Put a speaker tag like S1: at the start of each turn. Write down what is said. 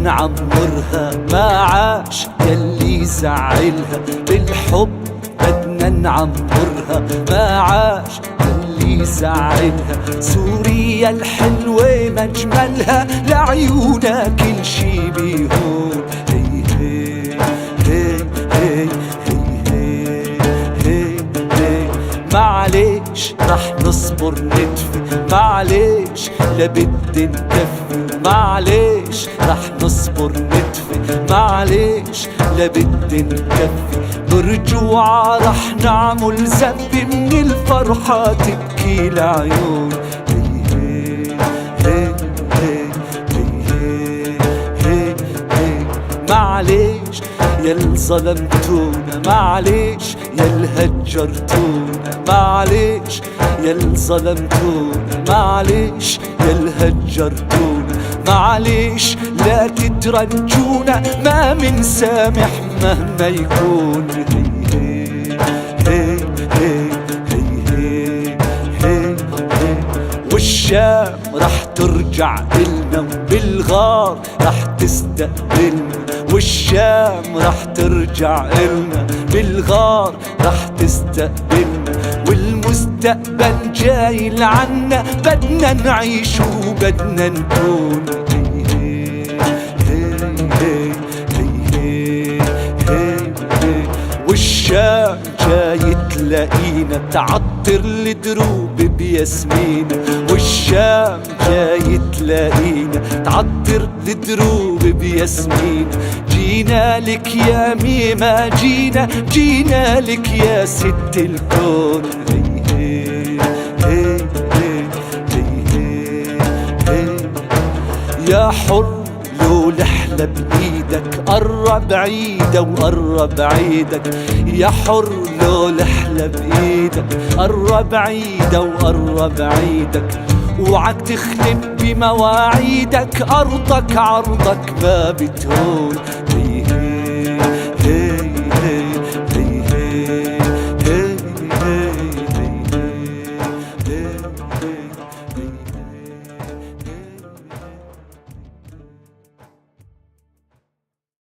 S1: نعمرها، ما عاش يلي زعلها، بالحب بدنا نعمرها، ما عاش يلي زعلها. سوريا الحلوة مجملها، لعيونها كل شي بيهون. هي هي هي هي هي هي معليش رح نصبر ندفي، معليش لبدي نكفي، معليش رح نصبر ندفي، معليش لبدي نكفي. برجوعها رح نعمل زفة، من الفرحة تبكي العيون. هي هي هي هي هي معليش يل ظلمتونا، معليش يل هجرتونا، معليش يل ظلمتونا، معليش يل هجرتونا، معليش لا تترجونا، ما منسامح مهما يكون. هي هي هي هي هي والشام رح ترجع إلنا، وبالغار رح تستقبلنا، والشام رح ترجع إلنا، بالغار رح تستقبلنا. والمستقبل جاي لعنا، بدنا نعيش وبدنا نكون. والشام جاي تلاقينا، تعطر الدروب بياسمين، والشام جاي تلاقينا، تعطر الدروب بياسمين. جينا لك يا ميمة، جينا لك يا ست الكون. هي هي هي هي هي يا حر لو لحلة بإيدك، قرب عيدة وقرب عيدك، يا حر لو لحلة بإيدك، قرب عيدة وقرب عيدك. وعك تخلف بمواعيدك، أرضك عرضك ما بتهون.